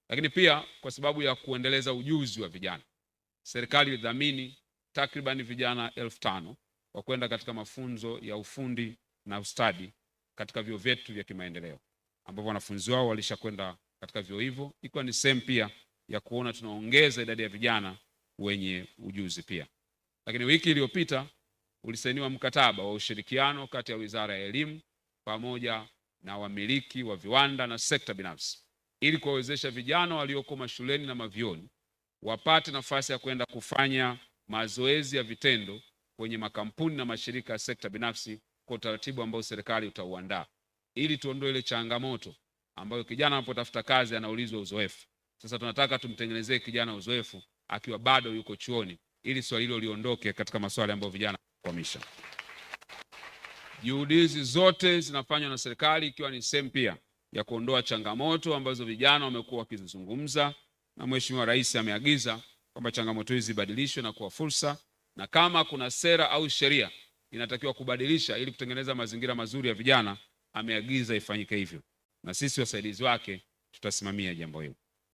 Lakini pia kwa sababu ya kuendeleza ujuzi wa vijana, serikali ilidhamini takriban vijana 5,000 wa kwenda katika mafunzo ya ufundi na ustadi katika vyuo vyetu vya kimaendeleo, ambapo wanafunzi wao walishakwenda katika vyuo hivyo, ikiwa ni sehemu pia ya kuona tunaongeza idadi ya vijana wenye ujuzi pia. Lakini wiki iliyopita ulisainiwa mkataba wa ushirikiano kati ya Wizara ya Elimu pamoja na wamiliki wa viwanda na sekta binafsi ili kuwawezesha vijana walioko mashuleni na mavyuoni wapate nafasi ya kwenda kufanya mazoezi ya vitendo kwenye makampuni na mashirika ya sekta binafsi kwa utaratibu ambao serikali utauandaa, ili tuondoe ile changamoto ambayo kijana anapotafuta kazi anaulizwa uzoefu. Sasa tunataka tumtengenezee kijana uzoefu akiwa bado yuko chuoni, ili swali hilo liondoke katika maswali ambayo vijana kwamisha. Juhudi hizi zote zinafanywa na serikali ikiwa ni sehemu pia ya kuondoa changamoto ambazo vijana wamekuwa wakizizungumza, na Mheshimiwa Rais ameagiza kwamba changamoto hizi zibadilishwe na kuwa fursa, na kama kuna sera au sheria inatakiwa kubadilisha ili kutengeneza mazingira mazuri ya vijana, ameagiza ifanyike hivyo, na sisi wasaidizi wake tutasimamia jambo hilo.